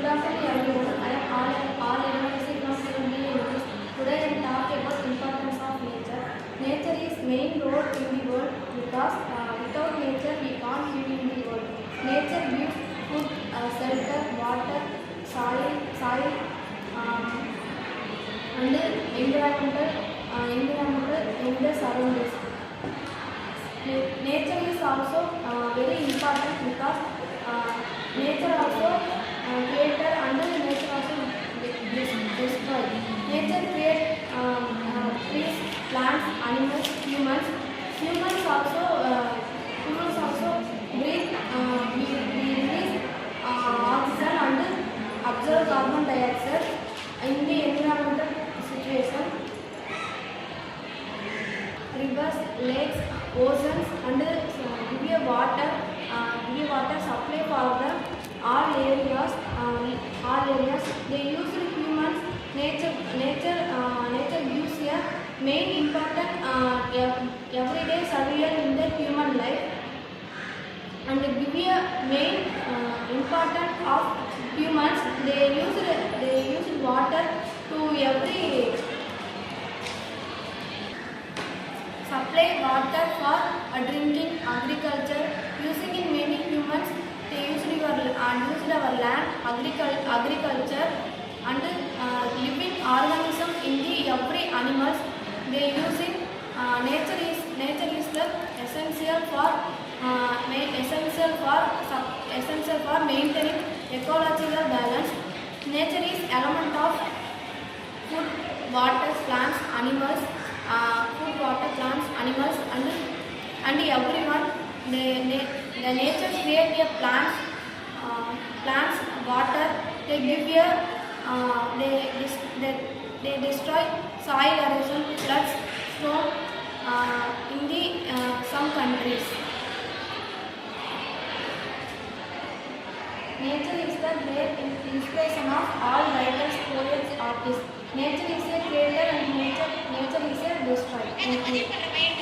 Good afternoon everyone. I am all University from CMB. Today I will talk about importance of nature. Nature is main role in the world because without nature we can't live in the world. Nature gives food, shelter, water, soil, and environmental in the surroundings. Nature is also very important because nature also creator and nature also destroy. Nature creates trees, plants, animals, humans. Humans also breathe. We release oxygen and absorb carbon dioxide in the environmental situation. Rivers, lakes, oceans and give water supply for the all areas. They use humans. Nature gives a main important everyday survival in the human life and give a main important of humans. They use water to every supply water for drinking, agriculture, using in many humans. They used our land, agriculture, and living organism in the every animals. They using nature is the essential for maintaining ecological balance. Nature is element of food, water, plants, animals. Food, water, plants, animals, and everyone. The nature create a plants, water. They give a they destroy soil erosion, floods, storm in the some countries. Nature is the great inspiration of all writers, poets, artists. Nature is a creator and nature is a destroyer. Thank you.